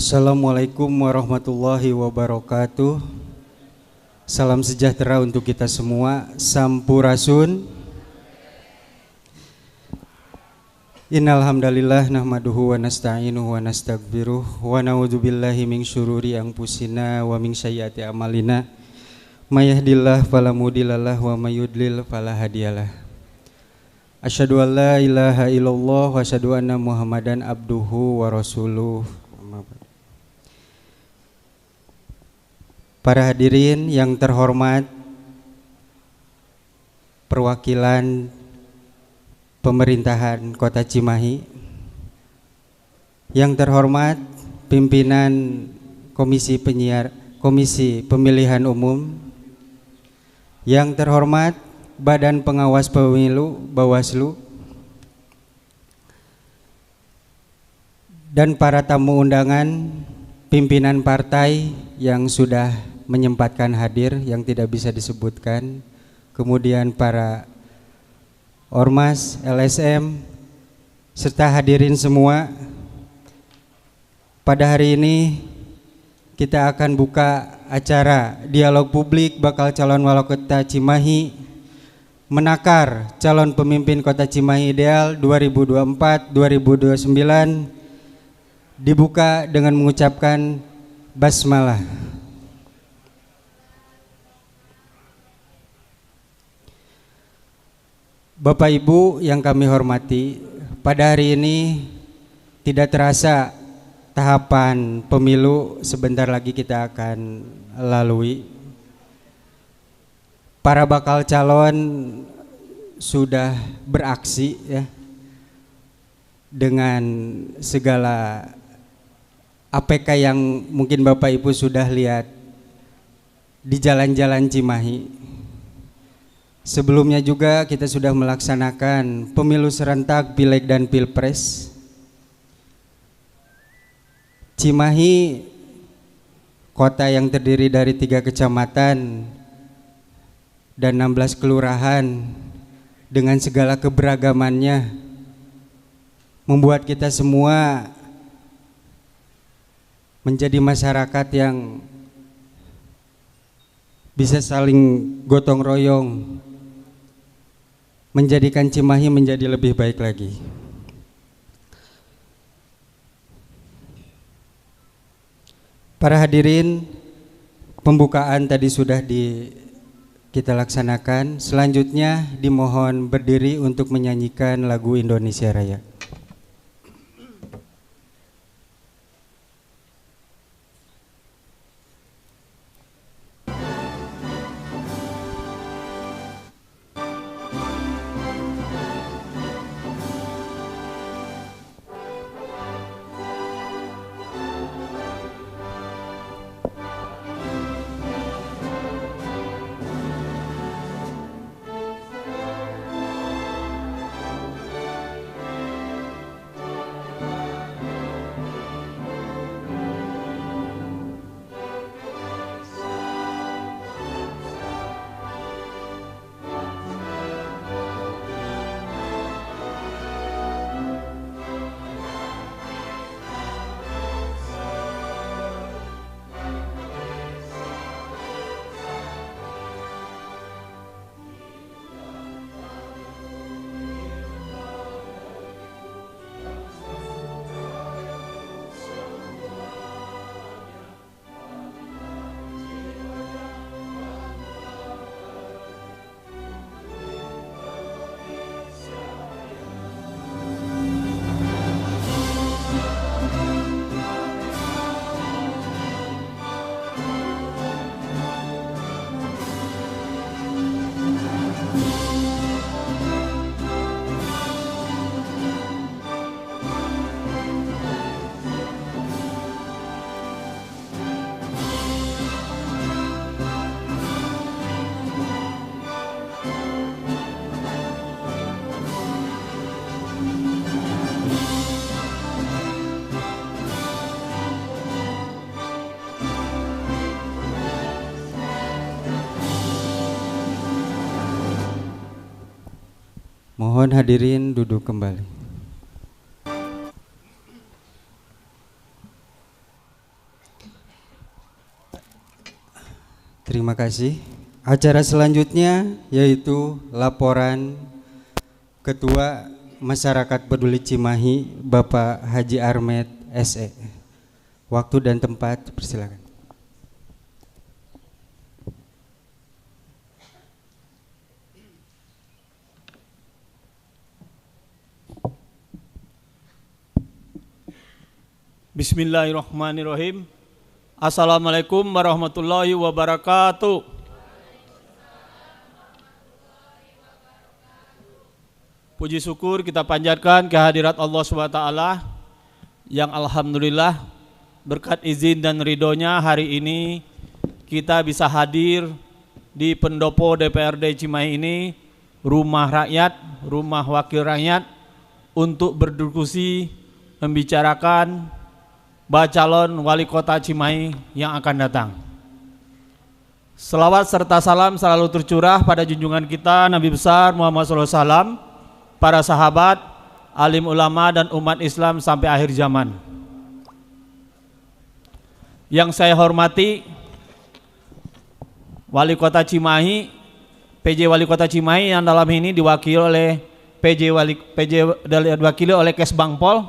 Assalamualaikum warahmatullahi wabarakatuh. Salam sejahtera untuk kita semua. Sampurasun. Innal hamdalillah nahmaduhu wa nasta'inuhu wa nastaghfiruh wa na'udzubillahi min syururi anfusina wa min sayyiati a'malina. May yahdihillahu fala mudhillalah wa may yudlil fala hadiyalah. Asyhadu an la ilaha illallah wa asyhadu anna Muhammadan abduhu wa rasuluh. Para hadirin yang terhormat, perwakilan pemerintahan Kota Cimahi, yang terhormat pimpinan Komisi Pemilihan Umum, yang terhormat Badan Pengawas Pemilu Bawaslu, dan para tamu undangan, pimpinan partai yang sudah menyempatkan hadir yang tidak bisa disebutkan, kemudian para ormas, LSM, serta hadirin semua. Pada hari ini kita akan buka acara dialog publik bakal calon wali kota Cimahi, menakar calon pemimpin kota Cimahi ideal 2024-2029, dibuka dengan mengucapkan basmalah. Bapak Ibu yang kami hormati, pada hari ini tidak terasa tahapan pemilu sebentar lagi kita akan lalui. Para bakal calon sudah beraksi ya, dengan segala APK yang mungkin Bapak Ibu sudah lihat di jalan-jalan Cimahi. Sebelumnya juga kita sudah melaksanakan pemilu serentak Pileg dan Pilpres. Cimahi, kota yang terdiri dari 3 kecamatan dan 16 kelurahan dengan segala keberagamannya, membuat kita semua menjadi masyarakat yang bisa saling gotong royong, menjadikan Cimahi menjadi lebih baik lagi. Para hadirin, pembukaan tadi sudah kita laksanakan. Selanjutnya dimohon berdiri untuk menyanyikan lagu Indonesia Raya. Mohon hadirin duduk kembali. Terima kasih. Acara selanjutnya yaitu laporan Ketua Masyarakat Peduli Cimahi Bapak Haji Armet SE. Waktu dan tempat persilakan. Bismillahirrahmanirrahim. Assalamualaikum warahmatullahi wabarakatuh. Puji syukur kita panjatkan kehadirat Allah SWT yang alhamdulillah berkat izin dan ridhonya hari ini kita bisa hadir di pendopo DPRD Cimahi ini, rumah rakyat, rumah wakil rakyat, untuk berdiskusi membicarakan calon wali kota Cimahi yang akan datang. Selawat serta salam selalu tercurah pada junjungan kita Nabi besar Muhammad SAW, para sahabat, alim ulama dan umat Islam sampai akhir zaman. Yang saya hormati Wali Kota Cimahi, PJ Wali Kota Cimahi yang dalam ini diwakili oleh PJ diwakili oleh Kesbangpol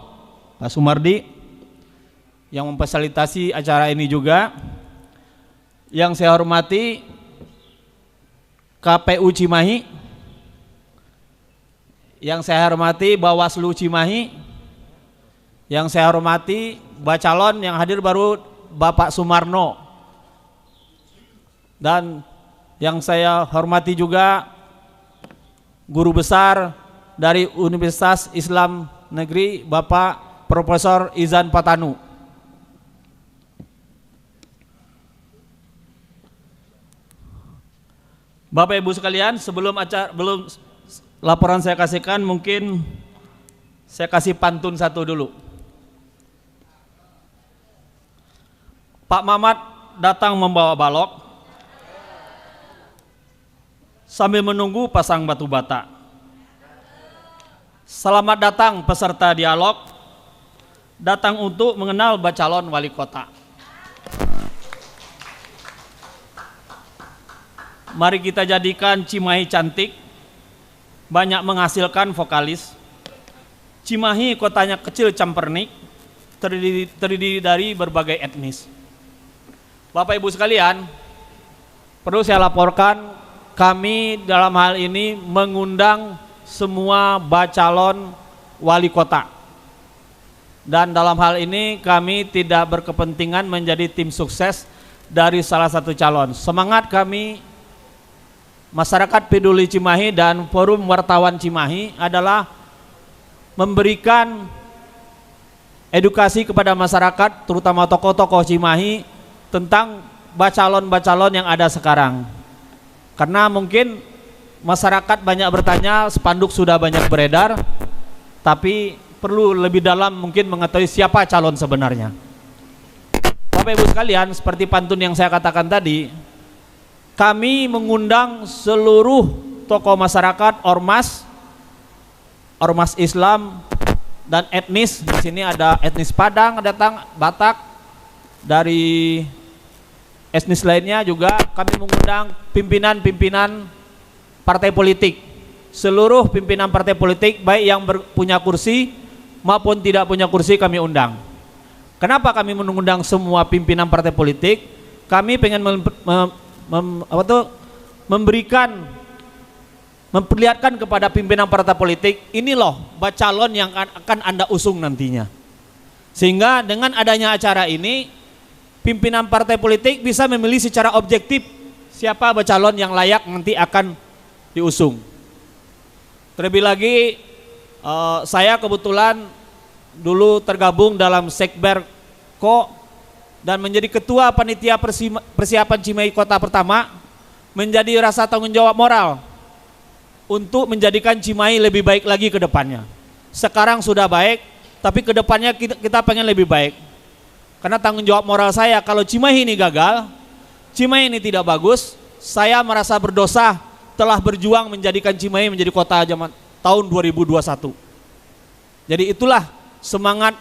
Pak Sumardi yang memfasilitasi acara ini juga. Yang saya hormati KPU Cimahi, yang saya hormati Bawaslu Cimahi, yang saya hormati bacalon yang hadir baru Bapak Sumarno, dan yang saya hormati juga guru besar dari Universitas Islam Negeri Bapak Profesor Izan Patanu. Bapak Ibu sekalian, sebelum laporan saya kasihkan, mungkin saya kasih pantun satu dulu. Pak Mamat datang membawa balok sambil menunggu pasang batu bata. Selamat datang peserta dialog, datang untuk mengenal bacalon wali kota. Mari kita jadikan Cimahi cantik, banyak menghasilkan vokalis. Cimahi kotanya kecil campernik, terdiri dari berbagai etnis. Bapak Ibu sekalian, perlu saya laporkan, kami dalam hal ini mengundang semua bacalon wali kota. Dan dalam hal ini kami tidak berkepentingan menjadi tim sukses dari salah satu calon. Semangat kami Masyarakat Peduli Cimahi dan Forum Wartawan Cimahi adalah memberikan edukasi kepada masyarakat, terutama tokoh-tokoh Cimahi, tentang bacalon-bacalon yang ada sekarang. Karena mungkin masyarakat banyak bertanya, spanduk sudah banyak beredar, tapi perlu lebih dalam mungkin mengetahui siapa calon sebenarnya. Bapak Ibu sekalian, seperti pantun yang saya katakan tadi, kami mengundang seluruh tokoh masyarakat, ormas Islam dan etnis. Di sini ada etnis Padang datang, Batak, dari etnis lainnya juga. Kami mengundang pimpinan-pimpinan partai politik. Seluruh pimpinan partai politik, baik yang punya kursi maupun tidak punya kursi, kami undang. Kenapa kami mengundang semua pimpinan partai politik? Kami pengen memperlihatkan kepada pimpinan partai politik, ini loh bacalon yang akan Anda usung nantinya. Sehingga dengan adanya acara ini, pimpinan partai politik bisa memilih secara objektif siapa bacalon yang layak nanti akan diusung. Terlebih lagi saya kebetulan dulu tergabung dalam Sekberko dan menjadi ketua panitia persiapan Cimahi Kota pertama, menjadi rasa tanggung jawab moral untuk menjadikan Cimahi lebih baik lagi ke depannya. Sekarang sudah baik, tapi ke depannya kita pengen lebih baik. Karena tanggung jawab moral saya, kalau Cimahi ini gagal, Cimahi ini tidak bagus, saya merasa berdosa telah berjuang menjadikan Cimahi menjadi kota zaman tahun 2021. Jadi itulah semangat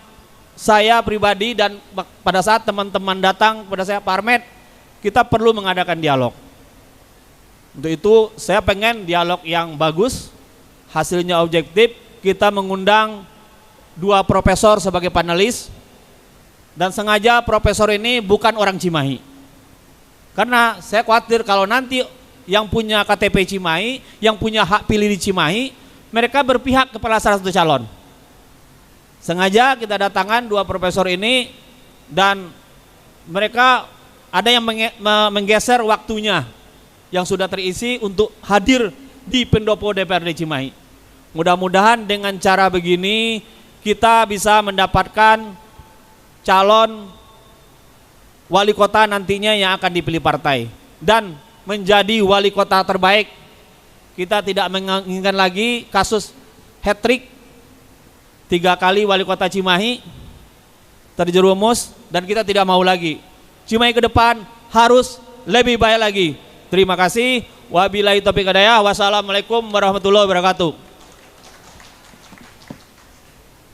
saya pribadi, dan pada saat teman-teman datang pada saya, Pak Armet, kita perlu mengadakan dialog. Untuk itu saya pengen dialog yang bagus, hasilnya objektif. Kita mengundang 2 profesor sebagai panelis, dan sengaja profesor ini bukan orang Cimahi. Karena saya khawatir kalau nanti yang punya KTP Cimahi, yang punya hak pilih di Cimahi, mereka berpihak kepada salah satu calon. Sengaja kita datangkan 2 profesor ini, dan mereka ada yang menggeser waktunya yang sudah terisi untuk hadir di pendopo DPRD Cimahi. Mudah-mudahan dengan cara begini kita bisa mendapatkan calon wali kota nantinya yang akan dipilih partai dan menjadi wali kota terbaik. Kita tidak menginginkan lagi kasus hat-trick 3 kali wali kota Cimahi terjerumus, dan kita tidak mau lagi. Cimahi ke depan harus lebih baik lagi. Terima kasih. Wabillahi taufiq hidayah. Wassalamualaikum warahmatullahi wabarakatuh.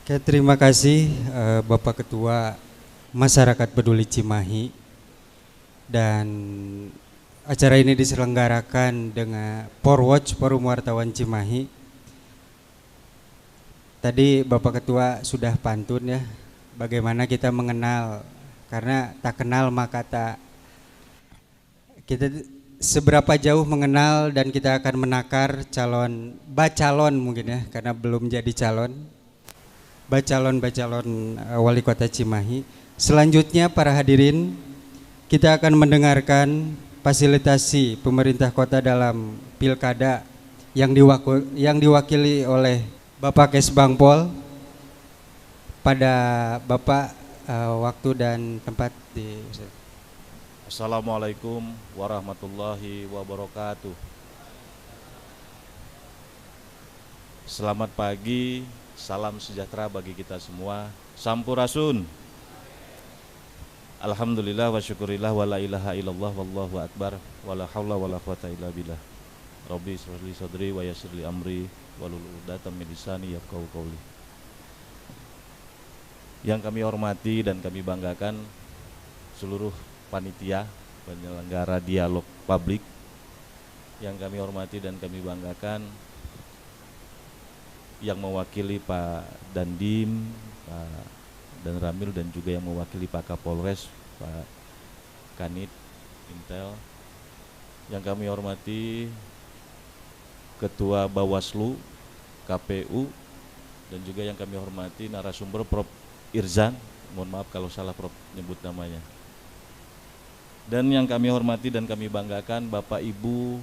Oke, terima kasih Bapak Ketua Masyarakat Peduli Cimahi. Dan acara ini diselenggarakan dengan Porwatch, Forum Wartawan Cimahi. Tadi Bapak Ketua sudah pantun ya, bagaimana kita mengenal, karena tak kenal maka tak, kita seberapa jauh mengenal dan kita akan menakar bacalon mungkin ya, karena belum jadi calon, bacalon wali kota Cimahi. Selanjutnya para hadirin, kita akan mendengarkan fasilitasi pemerintah kota dalam pilkada yang diwakili oleh Bapak Kesbangpol. Pada Bapak waktu dan tempat di. Assalamualaikum warahmatullahi wabarakatuh. Selamat pagi, salam sejahtera bagi kita semua. Sampurasun. Alhamdulillah wa syukurillah wa la ilaha illallah wallahu akbar wa la hawla wa la quwata illa billah. Rabbi shrah li sadri wa yassir li amri wahlul 'uqdatam min lisani yafqahu qawli. Yang kami hormati dan kami banggakan seluruh panitia penyelenggara dialog publik, yang kami hormati dan kami banggakan yang mewakili Pak Dandim, Pak Dan Ramil, dan juga yang mewakili Pak Kapolres, Pak Kanit Intel. Yang kami hormati Ketua Bawaslu, KPU, dan juga yang kami hormati narasumber Prof. Irzan, mohon maaf kalau salah Prof nyebut namanya. Dan yang kami hormati dan kami banggakan Bapak Ibu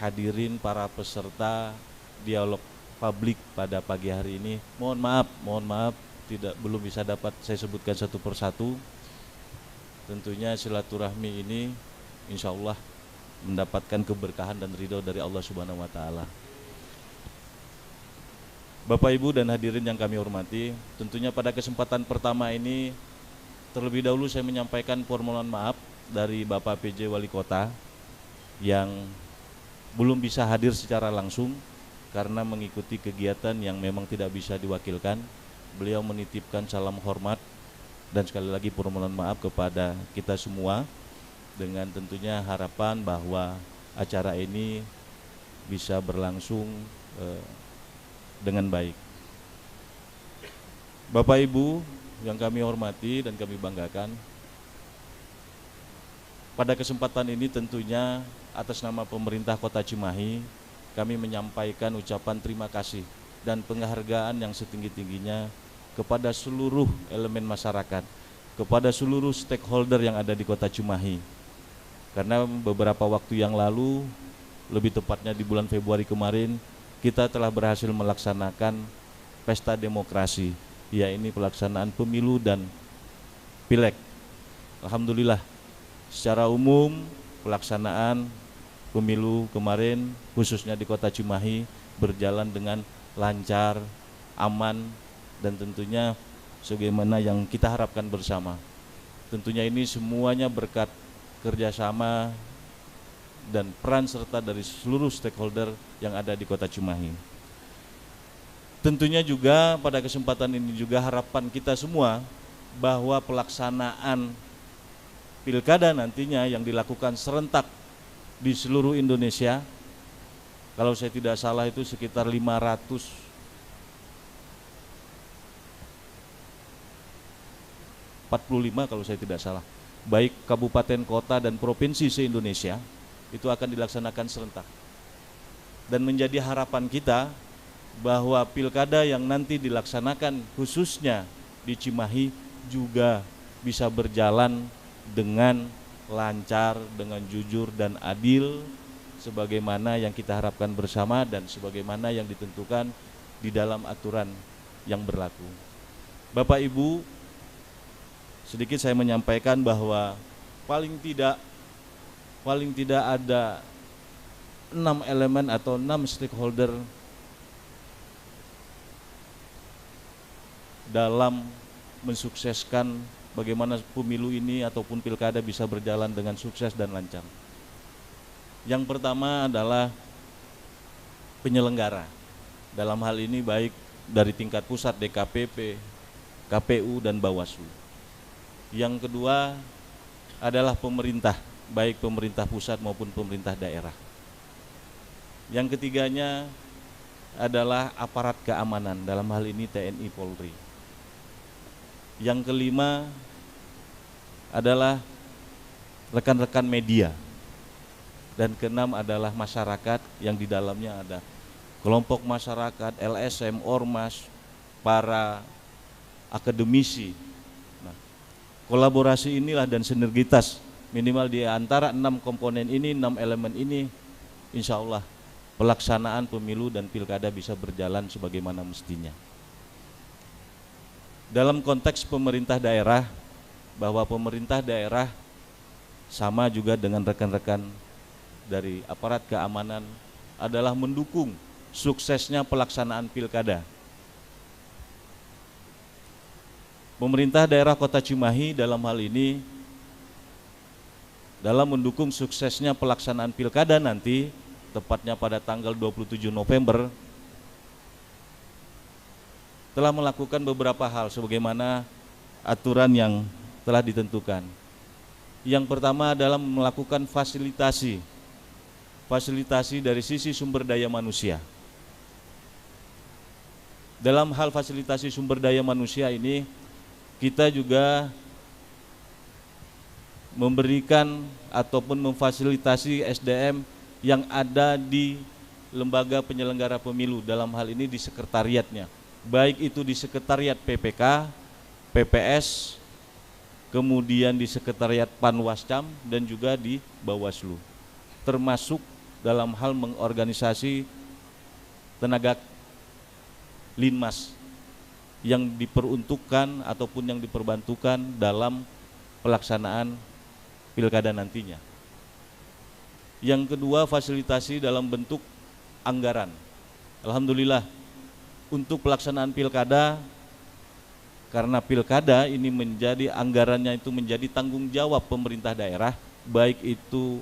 hadirin para peserta dialog publik pada pagi hari ini. Mohon maaf belum bisa dapat saya sebutkan satu persatu. Tentunya silaturahmi ini insya Allah mendapatkan keberkahan dan ridho dari Allah Subhanahu wa Ta'ala. Bapak Ibu dan hadirin yang kami hormati, tentunya pada kesempatan pertama ini terlebih dahulu saya menyampaikan permohonan maaf dari Bapak PJ Wali Kota yang belum bisa hadir secara langsung karena mengikuti kegiatan yang memang tidak bisa diwakilkan. Beliau menitipkan salam hormat dan sekali lagi permohonan maaf kepada kita semua, dengan tentunya harapan bahwa acara ini bisa berlangsung dengan baik. Bapak Ibu yang kami hormati dan kami banggakan, pada kesempatan ini tentunya atas nama pemerintah Kota Cimahi kami menyampaikan ucapan terima kasih dan penghargaan yang setinggi-tingginya kepada seluruh elemen masyarakat, kepada seluruh stakeholder yang ada di Kota Cimahi. Karena beberapa waktu yang lalu, lebih tepatnya di bulan Februari kemarin, kita telah berhasil melaksanakan pesta demokrasi, yaitu pelaksanaan pemilu dan pileg. Alhamdulillah, secara umum pelaksanaan pemilu kemarin khususnya di Kota Cimahi berjalan dengan lancar, aman, dan tentunya sebagaimana yang kita harapkan bersama. Tentunya ini semuanya berkat kerjasama dan peran serta dari seluruh stakeholder yang ada di Kota Cimahi. Tentunya juga pada kesempatan ini juga harapan kita semua bahwa pelaksanaan pilkada nantinya yang dilakukan serentak di seluruh Indonesia, kalau saya tidak salah itu sekitar 545 kalau saya tidak salah, baik kabupaten, kota, dan provinsi se-Indonesia, itu akan dilaksanakan serentak. Dan menjadi harapan kita bahwa pilkada yang nanti dilaksanakan khususnya di Cimahi juga bisa berjalan dengan lancar, dengan jujur dan adil, sebagaimana yang kita harapkan bersama dan sebagaimana yang ditentukan di dalam aturan yang berlaku. Bapak Ibu, sedikit saya menyampaikan bahwa paling tidak ada 6 elemen atau 6 stakeholder dalam mensukseskan bagaimana pemilu ini ataupun pilkada bisa berjalan dengan sukses dan lancar. Yang pertama adalah penyelenggara. Dalam hal ini baik dari tingkat pusat DKPP, KPU, dan Bawaslu. Yang kedua adalah pemerintah, baik pemerintah pusat maupun pemerintah daerah. Yang ketiganya adalah aparat keamanan, dalam hal ini TNI Polri. Yang kelima adalah rekan-rekan media. Dan keenam adalah masyarakat yang di dalamnya ada kelompok masyarakat, LSM, Ormas, para akademisi. Nah, kolaborasi inilah dan sinergitas minimal di antara 6 komponen ini, 6 elemen ini, insya Allah pelaksanaan pemilu dan pilkada bisa berjalan sebagaimana mestinya. Dalam konteks pemerintah daerah, bahwa pemerintah daerah sama juga dengan rekan-rekan dari aparat keamanan adalah mendukung suksesnya pelaksanaan pilkada. Pemerintah daerah Kota Cimahi dalam hal ini dalam mendukung suksesnya pelaksanaan pilkada nanti, tepatnya pada tanggal 27 November, telah melakukan beberapa hal sebagaimana aturan yang telah ditentukan. Yang pertama adalah melakukan fasilitasi dari sisi sumber daya manusia. Dalam hal fasilitasi sumber daya manusia ini, kita juga memberikan ataupun memfasilitasi SDM yang ada di lembaga penyelenggara pemilu, dalam hal ini di sekretariatnya, baik itu di sekretariat PPK, PPS, kemudian di sekretariat Panwascam, dan juga di Bawaslu, termasuk dalam hal mengorganisasi tenaga linmas yang diperuntukkan ataupun yang diperbantukan dalam pelaksanaan pilkada nantinya. Yang kedua, fasilitasi dalam bentuk anggaran. Alhamdulillah untuk pelaksanaan pilkada, karena pilkada ini menjadi anggarannya itu menjadi tanggung jawab pemerintah daerah, baik itu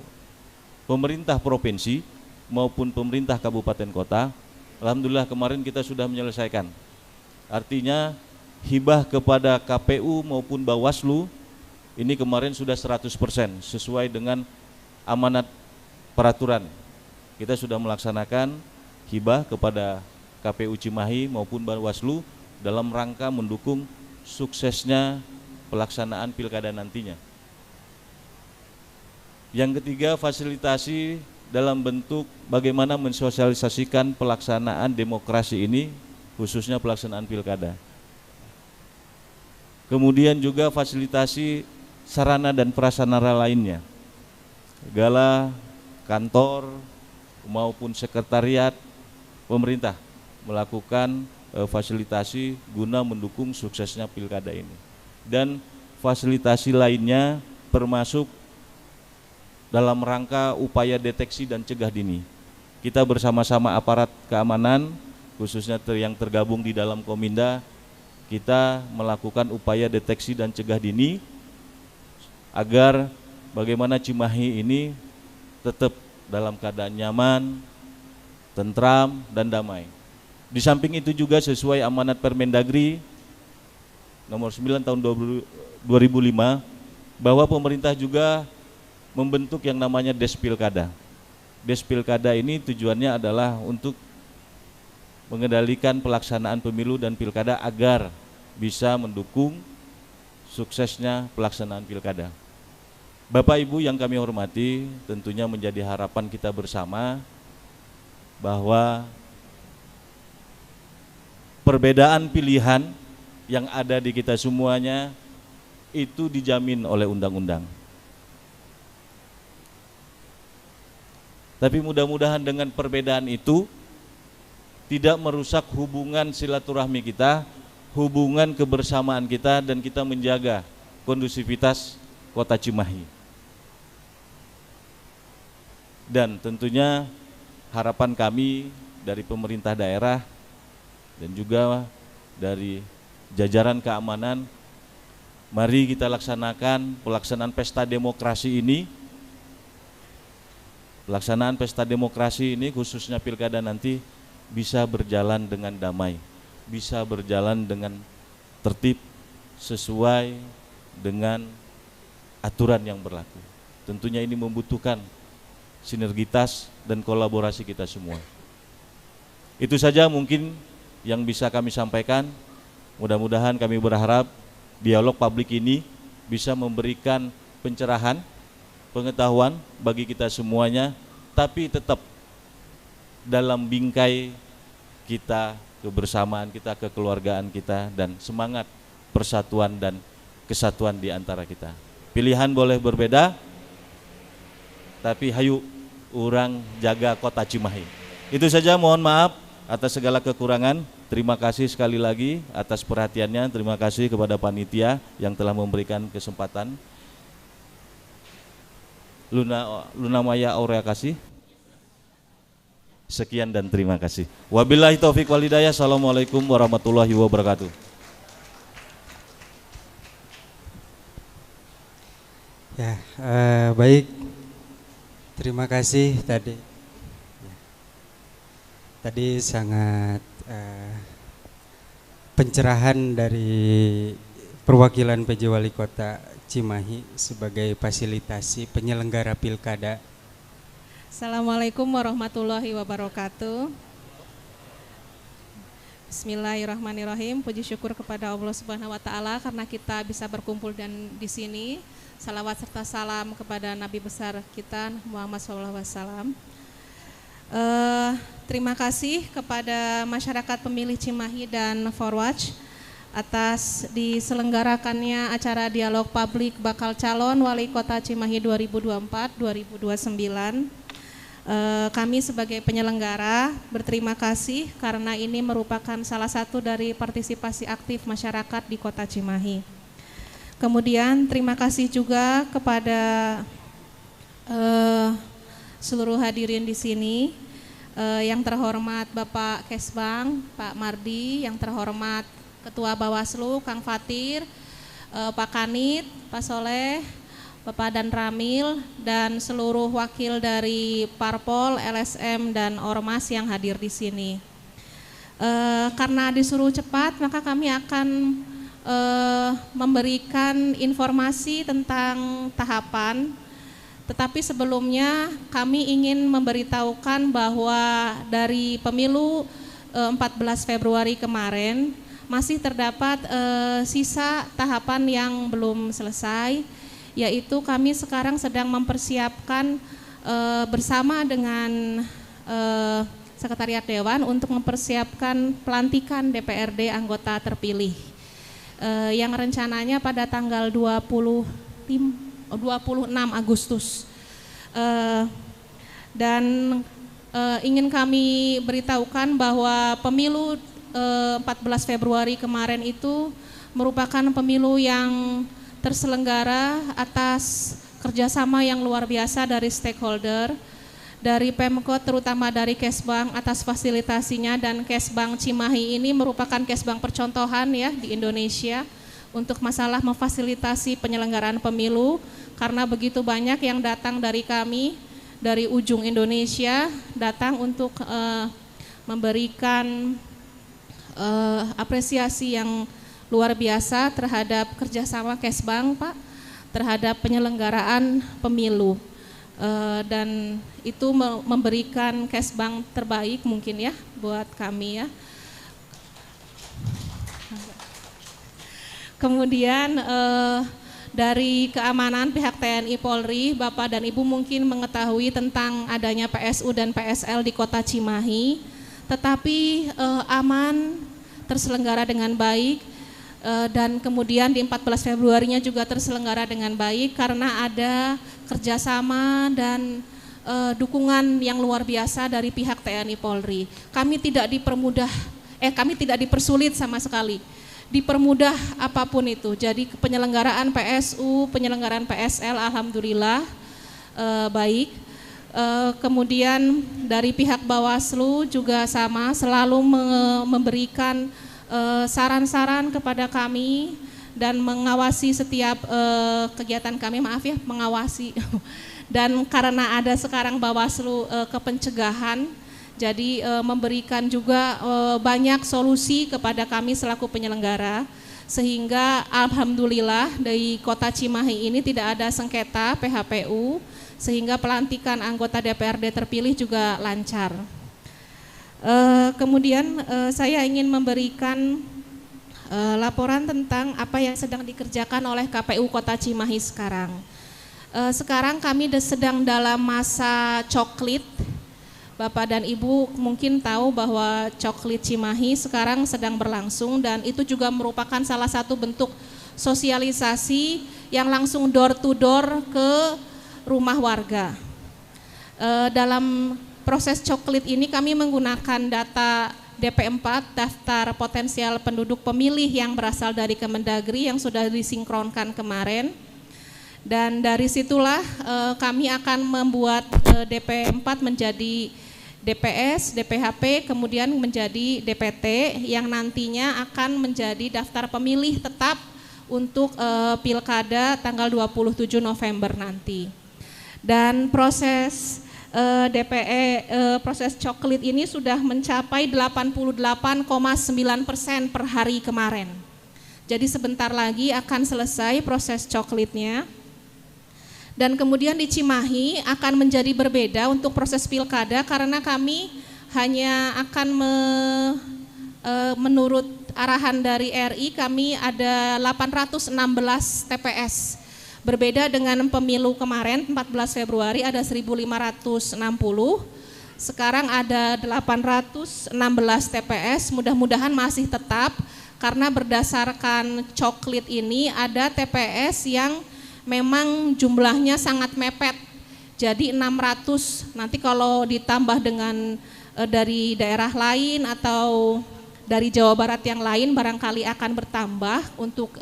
pemerintah provinsi maupun pemerintah kabupaten kota. Alhamdulillah kemarin kita sudah menyelesaikan. Artinya hibah kepada KPU maupun Bawaslu ini kemarin sudah 100% sesuai dengan amanat peraturan. Kita sudah melaksanakan hibah kepada KPU Cimahi maupun Bawaslu dalam rangka mendukung suksesnya pelaksanaan pilkada nantinya. Yang ketiga, fasilitasi dalam bentuk bagaimana mensosialisasikan pelaksanaan demokrasi ini, khususnya pelaksanaan pilkada. Kemudian juga fasilitasi sarana dan prasarana lainnya, segala kantor maupun sekretariat pemerintah melakukan fasilitasi guna mendukung suksesnya pilkada ini. Dan fasilitasi lainnya termasuk dalam rangka upaya deteksi dan cegah dini. Kita bersama-sama aparat keamanan, khususnya yang tergabung di dalam Kominda, kita melakukan upaya deteksi dan cegah dini agar bagaimana Cimahi ini tetap dalam keadaan nyaman, tentram, dan damai. Di samping itu juga sesuai amanat Permendagri nomor 9 tahun 2005 bahwa pemerintah juga membentuk yang namanya Despilkada. Despilkada ini tujuannya adalah untuk mengendalikan pelaksanaan pemilu dan pilkada agar bisa mendukung suksesnya pelaksanaan pilkada. Bapak Ibu yang kami hormati, tentunya menjadi harapan kita bersama bahwa perbedaan pilihan yang ada di kita semuanya itu dijamin oleh undang-undang. Tapi mudah-mudahan dengan perbedaan itu tidak merusak hubungan silaturahmi kita, hubungan kebersamaan kita, dan kita menjaga kondusivitas Kota Cimahi. Dan tentunya harapan kami dari pemerintah daerah dan juga dari jajaran keamanan, mari kita laksanakan pelaksanaan pesta demokrasi ini. Pelaksanaan pesta demokrasi ini khususnya pilkada nanti bisa berjalan dengan damai, bisa berjalan dengan tertib sesuai dengan aturan yang berlaku. Tentunya ini membutuhkan sinergitas dan kolaborasi kita semua. Itu saja mungkin yang bisa kami sampaikan. Mudah-mudahan kami berharap dialog publik ini bisa memberikan pencerahan, pengetahuan bagi kita semuanya, tapi tetap dalam bingkai kita, kebersamaan kita, kekeluargaan kita, dan semangat persatuan dan kesatuan di antara kita. Pilihan boleh berbeda, tapi hayu urang jaga Kota Cimahi. Itu saja, mohon maaf atas segala kekurangan. Terima kasih sekali lagi atas perhatiannya. Terima kasih kepada panitia yang telah memberikan kesempatan. Luna Maya Aurea kasih. Sekian dan terima kasih. Wabillahi taufik wal hidayah. Assalamualaikum warahmatullahi wabarakatuh. Ya, baik. Terima kasih tadi. Tadi sangat pencerahan dari perwakilan PJ Wali Kota Cimahi sebagai fasilitasi penyelenggara pilkada. Assalamualaikum warahmatullahi wabarakatuh. Bismillahirrahmanirrahim. Puji syukur kepada Allah Subhanahu wa taala karena kita bisa berkumpul dan di sini. Salawat serta salam kepada Nabi besar kita Muhammad SAW. Terima kasih kepada masyarakat pemilih Cimahi dan Forwatch atas diselenggarakannya acara dialog publik bakal calon Wali Kota Cimahi 2024-2029. Kami sebagai penyelenggara berterima kasih karena ini merupakan salah satu dari partisipasi aktif masyarakat di Kota Cimahi. Kemudian terima kasih juga kepada seluruh hadirin di sini, yang terhormat Bapak Kesbang, Pak Mardi, yang terhormat Ketua Bawaslu, Kang Fatir, Pak Kanit, Pak Soleh, Bapak Dan Ramil, dan seluruh wakil dari Parpol, LSM, dan Ormas yang hadir di sini. Karena disuruh cepat, maka kami akan memberikan informasi tentang tahapan. Tetapi sebelumnya kami ingin memberitahukan bahwa dari pemilu 14 Februari kemarin masih terdapat sisa tahapan yang belum selesai, yaitu kami sekarang sedang mempersiapkan bersama dengan Sekretariat Dewan untuk mempersiapkan pelantikan DPRD anggota terpilih yang rencananya pada tanggal 26 Agustus. Dan ingin kami beritahukan bahwa pemilu 14 Februari kemarin itu merupakan pemilu yang terselenggara atas kerjasama yang luar biasa dari stakeholder, dari Pemkot terutama dari Kesbang atas fasilitasinya, dan Kesbang Cimahi ini merupakan Kesbang percontohan ya di Indonesia untuk masalah memfasilitasi penyelenggaraan pemilu, karena begitu banyak yang datang dari kami dari ujung Indonesia datang untuk memberikan apresiasi yang luar biasa terhadap kerjasama Kesbang, Pak, terhadap penyelenggaraan pemilu. Dan itu memberikan cashbank terbaik mungkin ya buat kami ya. Kemudian dari keamanan pihak TNI Polri, Bapak dan Ibu mungkin mengetahui tentang adanya PSU dan PSL di Kota Cimahi, tetapi aman, terselenggara dengan baik, dan kemudian di 14 Februarinya juga terselenggara dengan baik karena ada kerjasama dan dukungan yang luar biasa dari pihak TNI Polri. Kami tidak dipersulit sama sekali, dipermudah apapun itu. Jadi penyelenggaraan PSU, penyelenggaraan PSL alhamdulillah baik. Kemudian dari pihak Bawaslu juga sama, selalu memberikan saran-saran kepada kami dan mengawasi setiap kegiatan kami, mengawasi. Dan karena ada sekarang Bawaslu kepencegahan, jadi memberikan juga banyak solusi kepada kami selaku penyelenggara, sehingga alhamdulillah dari Kota Cimahi ini tidak ada sengketa PHPU, sehingga pelantikan anggota DPRD terpilih juga lancar. Kemudian saya ingin memberikan laporan tentang apa yang sedang dikerjakan oleh KPU Kota Cimahi sekarang. Sekarang kami sedang dalam masa coklit. Bapak dan Ibu mungkin tahu bahwa coklit Cimahi sekarang sedang berlangsung, dan itu juga merupakan salah satu bentuk sosialisasi yang langsung door to door ke rumah warga. Dalam proses coklit ini kami menggunakan data DP4, daftar potensial penduduk pemilih yang berasal dari Kemendagri yang sudah disinkronkan kemarin. Dan dari situlah kami akan membuat DP4 menjadi DPS, DPHP, kemudian menjadi DPT yang nantinya akan menjadi daftar pemilih tetap untuk Pilkada tanggal 27 November nanti. Dan proses proses coklit ini sudah mencapai 88,9% per hari kemarin. Jadi sebentar lagi akan selesai proses coklitnya. Dan kemudian di Cimahi akan menjadi berbeda untuk proses pilkada karena kami hanya akan menurut arahan dari RI kami ada 816 TPS. Berbeda dengan pemilu kemarin 14 Februari ada 1.560, sekarang ada 816 TPS, mudah-mudahan masih tetap karena berdasarkan coklit ini ada TPS yang memang jumlahnya sangat mepet, jadi 600, nanti kalau ditambah dengan dari daerah lain atau dari Jawa Barat yang lain barangkali akan bertambah untuk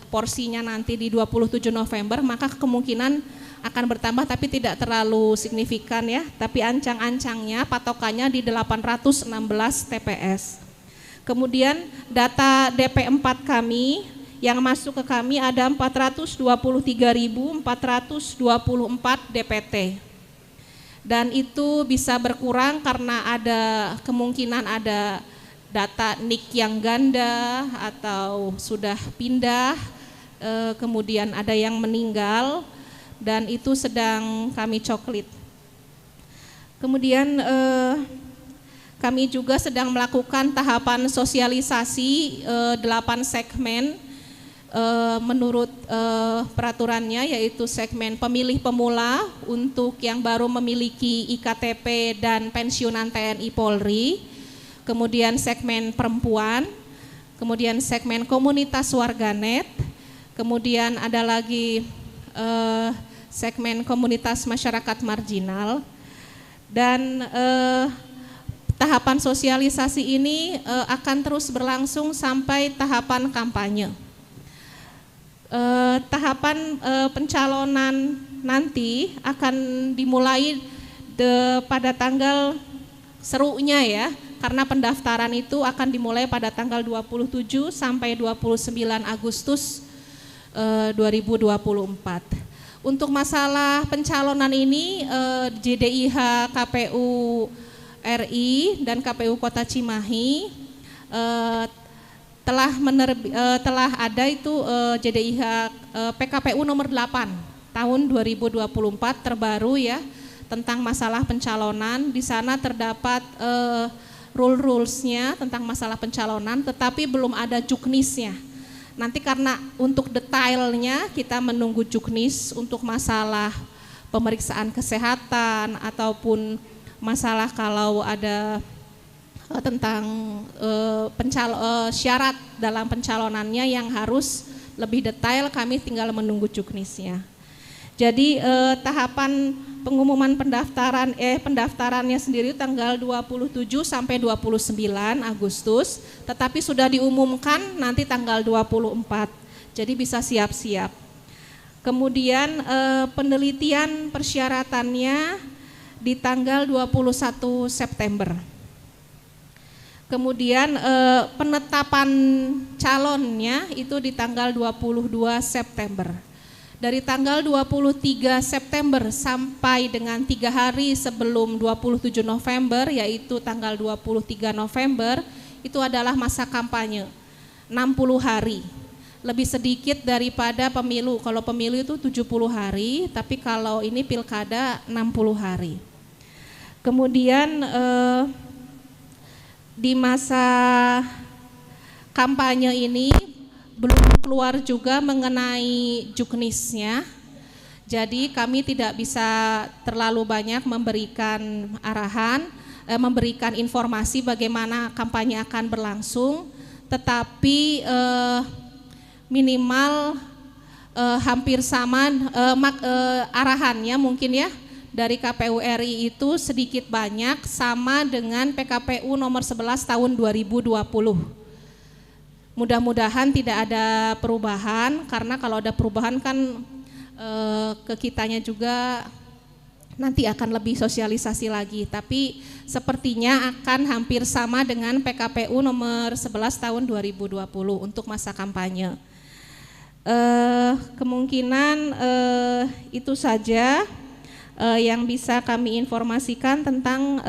porsinya nanti di 27 November, maka kemungkinan akan bertambah tapi tidak terlalu signifikan ya, tapi ancang-ancangnya patokannya di 816 TPS. Kemudian data DP4 kami yang masuk ke kami ada 423.424 DPT. Dan itu bisa berkurang karena ada kemungkinan ada data NIK yang ganda atau sudah pindah, kemudian ada yang meninggal, dan itu sedang kami coklit. Kemudian kami juga sedang melakukan tahapan sosialisasi 8 segmen menurut peraturannya, yaitu segmen pemilih pemula untuk yang baru memiliki IKTP dan pensiunan TNI Polri, kemudian segmen perempuan, kemudian segmen komunitas warganet, kemudian ada lagi segmen komunitas masyarakat marginal, dan tahapan sosialisasi ini akan terus berlangsung sampai tahapan kampanye. Tahapan pencalonan nanti akan dimulai pada tanggal serunya ya, karena pendaftaran itu akan dimulai pada tanggal 27 sampai 29 Agustus 2024. Untuk masalah pencalonan ini, JDIH KPU RI dan KPU Kota Cimahi telah ada itu JDIH PKPU nomor 8 tahun 2024 terbaru ya, tentang masalah pencalonan. Di sana terdapat rulesnya tentang masalah pencalonan, tetapi belum ada juknisnya. Nanti karena untuk detailnya kita menunggu juknis untuk masalah pemeriksaan kesehatan ataupun masalah kalau ada tentang syarat dalam pencalonannya yang harus lebih detail, kami tinggal menunggu juknisnya. Jadi tahapan pengumuman pendaftarannya sendiri tanggal 27 sampai 29 Agustus, tetapi sudah diumumkan nanti tanggal 24. Jadi bisa siap-siap. Kemudian penelitian persyaratannya di tanggal 21 September. Kemudian penetapan calonnya itu di tanggal 22 September. Dari tanggal 23 September sampai dengan 3 hari sebelum 27 November, yaitu tanggal 23 November, itu adalah masa kampanye, 60 hari. Lebih sedikit daripada pemilu. Kalau pemilu itu 70 hari, tapi kalau ini pilkada 60 hari. Kemudian di masa kampanye ini belum keluar juga mengenai juknisnya. Jadi kami tidak bisa terlalu banyak memberikan arahan, memberikan informasi bagaimana kampanye akan berlangsung, tetapi minimal hampir sama arahannya mungkin ya dari KPU RI itu sedikit banyak sama dengan PKPU nomor 11 tahun 2020. Mudah-mudahan tidak ada perubahan, karena kalau ada perubahan kan ke kitanya juga nanti akan lebih sosialisasi lagi. Tapi sepertinya akan hampir sama dengan PKPU nomor 11 tahun 2020 untuk masa kampanye. Kemungkinan itu saja yang bisa kami informasikan tentang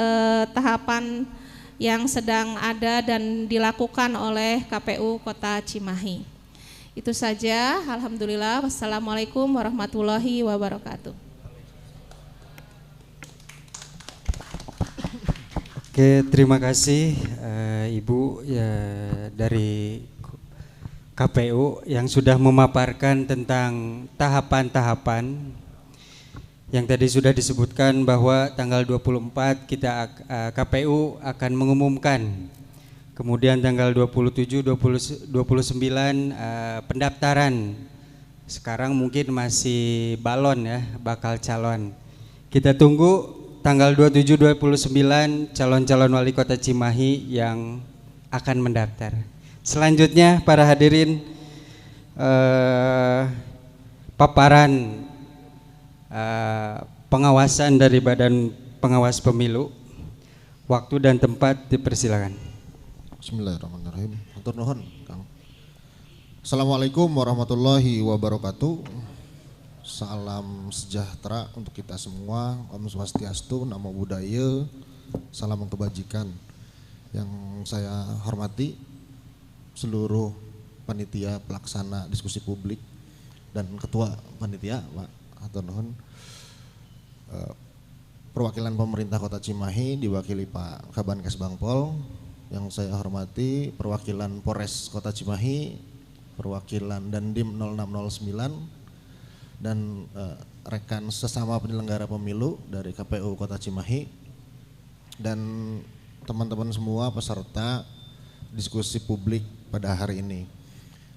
tahapan yang sedang ada dan dilakukan oleh KPU Kota Cimahi. Itu saja, alhamdulillah. Wassalamualaikum warahmatullahi wabarakatuh. Oke, terima kasih Ibu ya, dari KPU yang sudah memaparkan tentang tahapan-tahapan yang tadi sudah disebutkan bahwa tanggal 24 kita KPU akan mengumumkan. Kemudian tanggal 27, 29 pendaftaran. Sekarang mungkin masih balon ya, bakal calon. Kita tunggu tanggal 27, 29 calon-calon wali kota Cimahi yang akan mendaftar. Selanjutnya para hadirin, paparan pengawasan dari Badan Pengawas Pemilu. Waktu dan tempat dipersilakan. Bismillahirrahmanirrahim. Hatur nuhun, Kang. Assalamualaikum warahmatullahi wabarakatuh. Salam sejahtera untuk kita semua. Om Swastiastu, Namo Buddhaya, salam kebajikan. Yang saya hormati seluruh panitia pelaksana diskusi publik dan ketua panitia, Pak. Hatur nuhun. Perwakilan pemerintah Kota Cimahi diwakili Pak Kabankes Bangpol, yang saya hormati perwakilan Polres Kota Cimahi, perwakilan Dandim 0609 dan rekan sesama penyelenggara pemilu dari KPU Kota Cimahi dan teman-teman semua peserta diskusi publik pada hari ini.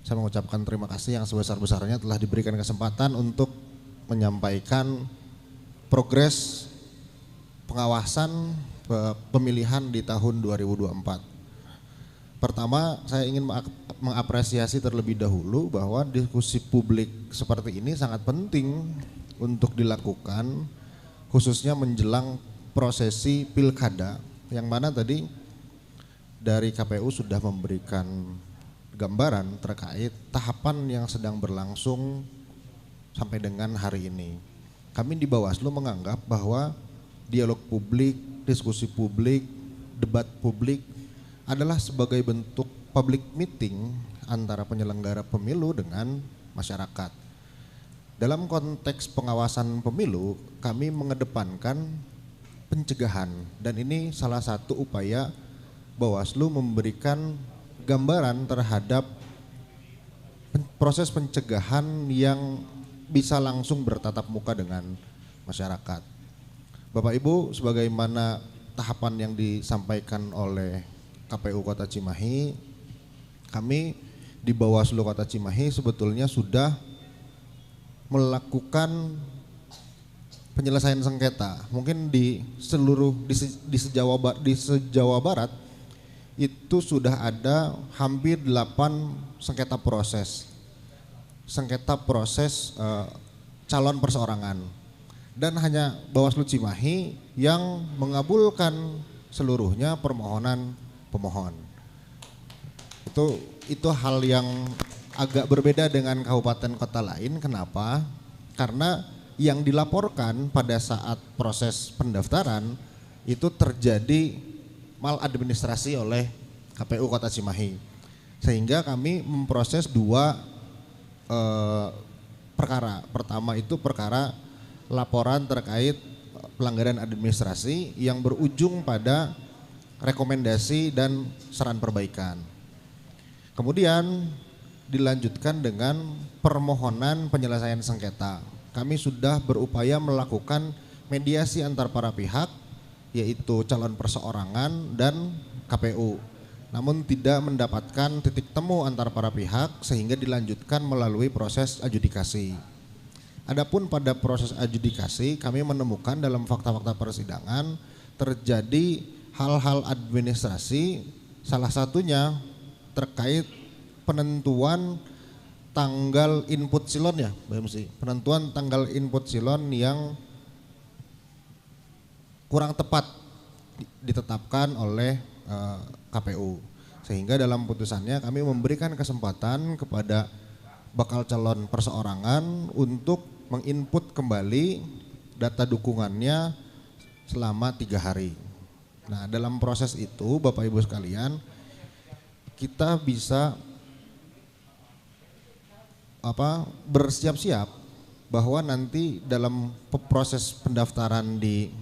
Saya mengucapkan terima kasih yang sebesar-besarnya telah diberikan kesempatan untuk menyampaikan progres pengawasan pemilihan di tahun 2024. Pertama, saya ingin mengapresiasi terlebih dahulu bahwa diskusi publik seperti ini sangat penting untuk dilakukan, khususnya menjelang prosesi pilkada, yang mana tadi dari KPU sudah memberikan gambaran terkait tahapan yang sedang berlangsung sampai dengan hari ini. Kami di Bawaslu menganggap bahwa dialog publik, diskusi publik, debat publik adalah sebagai bentuk public meeting antara penyelenggara pemilu dengan masyarakat. Dalam konteks pengawasan pemilu, kami mengedepankan pencegahan, dan ini salah satu upaya Bawaslu memberikan gambaran terhadap proses pencegahan yang bisa langsung bertatap muka dengan masyarakat. Bapak Ibu, sebagaimana tahapan yang disampaikan oleh KPU Kota Cimahi, kami di Bawaslu Kota Cimahi sebetulnya sudah melakukan penyelesaian sengketa. Mungkin di sejawa Barat itu sudah ada hampir 8 sengketa proses calon perseorangan, dan hanya Bawaslu Cimahi yang mengabulkan seluruhnya permohonan pemohon. Itu hal yang agak berbeda dengan kabupaten kota lain. Kenapa? Karena yang dilaporkan pada saat proses pendaftaran itu terjadi maladministrasi oleh KPU Kota Cimahi, sehingga kami memproses 2 perkara. Pertama itu perkara laporan terkait pelanggaran administrasi yang berujung pada rekomendasi dan saran perbaikan. Kemudian dilanjutkan dengan permohonan penyelesaian sengketa. Kami sudah berupaya melakukan mediasi antar para pihak, yaitu calon perseorangan dan KPU. Namun tidak mendapatkan titik temu antar para pihak sehingga dilanjutkan melalui proses adjudikasi. Adapun pada proses adjudikasi, kami menemukan dalam fakta-fakta persidangan terjadi hal-hal administrasi, salah satunya terkait penentuan tanggal input silon ya, Mbak MC. Penentuan tanggal input silon yang kurang tepat ditetapkan oleh KPU, sehingga dalam putusannya kami memberikan kesempatan kepada bakal calon perseorangan untuk menginput kembali data dukungannya selama 3 hari. Nah, dalam proses itu Bapak Ibu sekalian, kita bisa bersiap-siap bahwa nanti dalam proses pendaftaran di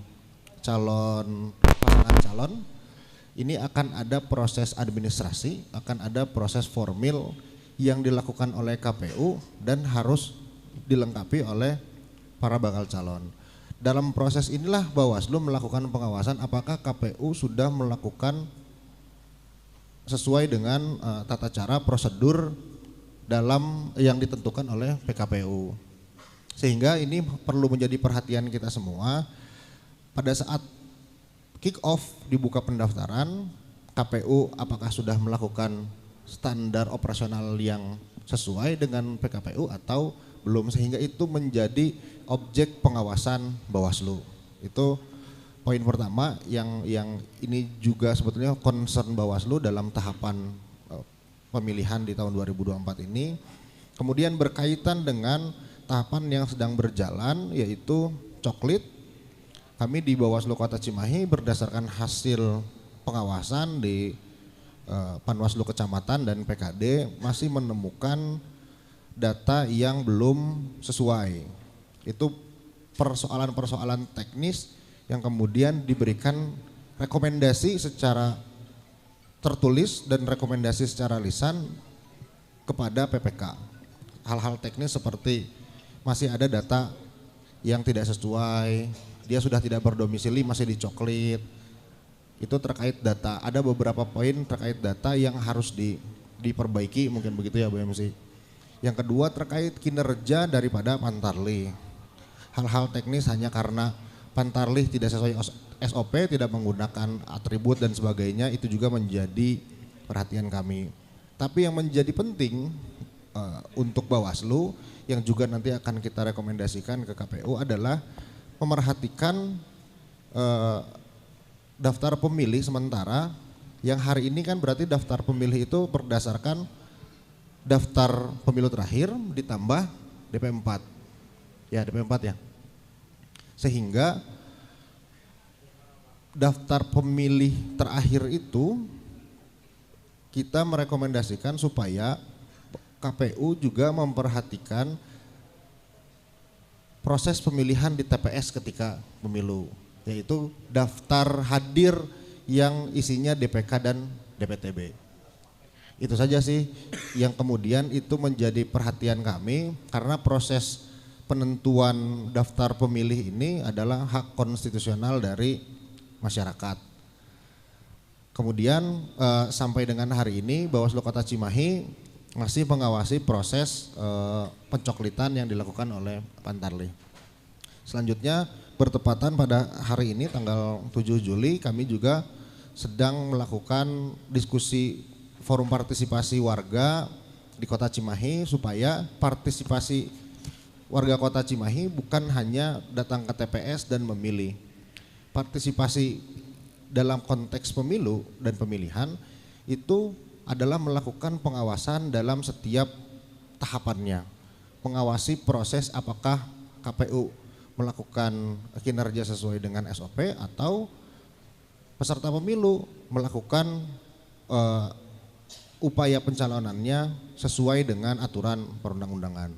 pasangan calon ini akan ada proses administrasi, akan ada proses formil yang dilakukan oleh KPU dan harus dilengkapi oleh para bakal calon. Dalam proses inilah Bawaslu melakukan pengawasan apakah KPU sudah melakukan sesuai dengan tata cara prosedur dalam yang ditentukan oleh PKPU. Sehingga ini perlu menjadi perhatian kita semua pada saat kick off dibuka pendaftaran, KPU apakah sudah melakukan standar operasional yang sesuai dengan PKPU atau belum, sehingga itu menjadi objek pengawasan Bawaslu. Itu poin pertama yang ini juga sebetulnya concern Bawaslu dalam tahapan pemilihan di tahun 2024 ini. Kemudian berkaitan dengan tahapan yang sedang berjalan yaitu coklit, kami di Bawaslu Kota Cimahi berdasarkan hasil pengawasan di Panwaslu Kecamatan dan PKD masih menemukan data yang belum sesuai. Itu persoalan-persoalan teknis yang kemudian diberikan rekomendasi secara tertulis dan rekomendasi secara lisan kepada PPK. Hal-hal teknis seperti masih ada data yang tidak sesuai, dia sudah tidak berdomisili masih dicoklit. Itu terkait data, ada beberapa poin terkait data yang harus diperbaiki, mungkin begitu ya Bu MC. Yang kedua terkait kinerja daripada Pantarlih. Hal-hal teknis hanya karena Pantarlih tidak sesuai SOP, tidak menggunakan atribut dan sebagainya, itu juga menjadi perhatian kami. Tapi yang menjadi penting untuk Bawaslu yang juga nanti akan kita rekomendasikan ke KPU adalah memerhatikan daftar pemilih sementara yang hari ini kan berarti daftar pemilih itu berdasarkan daftar pemilu terakhir ditambah DP4. Ya, DP4 ya. Sehingga daftar pemilih terakhir itu kita merekomendasikan supaya KPU juga memperhatikan proses pemilihan di TPS ketika pemilu, yaitu daftar hadir yang isinya DPK dan DPTB. Itu saja sih yang kemudian itu menjadi perhatian kami, karena proses penentuan daftar pemilih ini adalah hak konstitusional dari masyarakat. Kemudian sampai dengan hari ini Bawaslu Kota Cimahi masih mengawasi proses pencoklitan yang dilakukan oleh Pantarlih. Selanjutnya bertepatan pada hari ini tanggal 7 Juli kami juga sedang melakukan diskusi forum partisipasi warga di Kota Cimahi, supaya partisipasi warga Kota Cimahi bukan hanya datang ke TPS dan memilih. Partisipasi dalam konteks pemilu dan pemilihan itu adalah melakukan pengawasan dalam setiap tahapannya. Mengawasi proses apakah KPU melakukan kinerja sesuai dengan SOP atau peserta pemilu melakukan upaya pencalonannya sesuai dengan aturan perundang-undangan.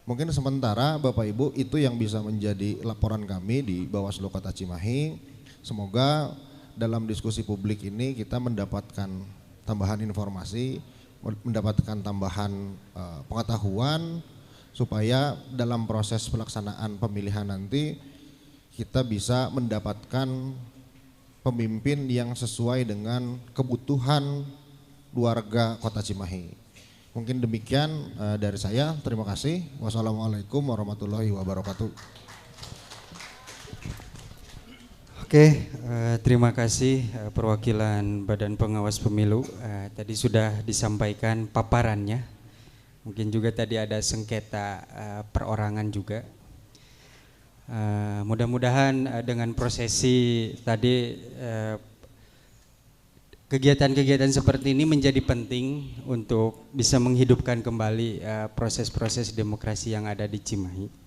Mungkin sementara Bapak Ibu itu yang bisa menjadi laporan kami di Bawaslu Kota Cimahi. Semoga dalam diskusi publik ini kita mendapatkan tambahan informasi, mendapatkan tambahan pengetahuan, supaya dalam proses pelaksanaan pemilihan nanti kita bisa mendapatkan pemimpin yang sesuai dengan kebutuhan warga Kota Cimahi. Mungkin demikian dari saya. Terima kasih. Wassalamualaikum warahmatullahi wabarakatuh. Oke, terima kasih perwakilan Badan Pengawas Pemilu. Tadi sudah disampaikan paparannya. Mungkin juga tadi ada sengketa perorangan juga. Mudah-mudahan dengan prosesi tadi kegiatan-kegiatan seperti ini menjadi penting untuk bisa menghidupkan kembali proses-proses demokrasi yang ada di Cimahi.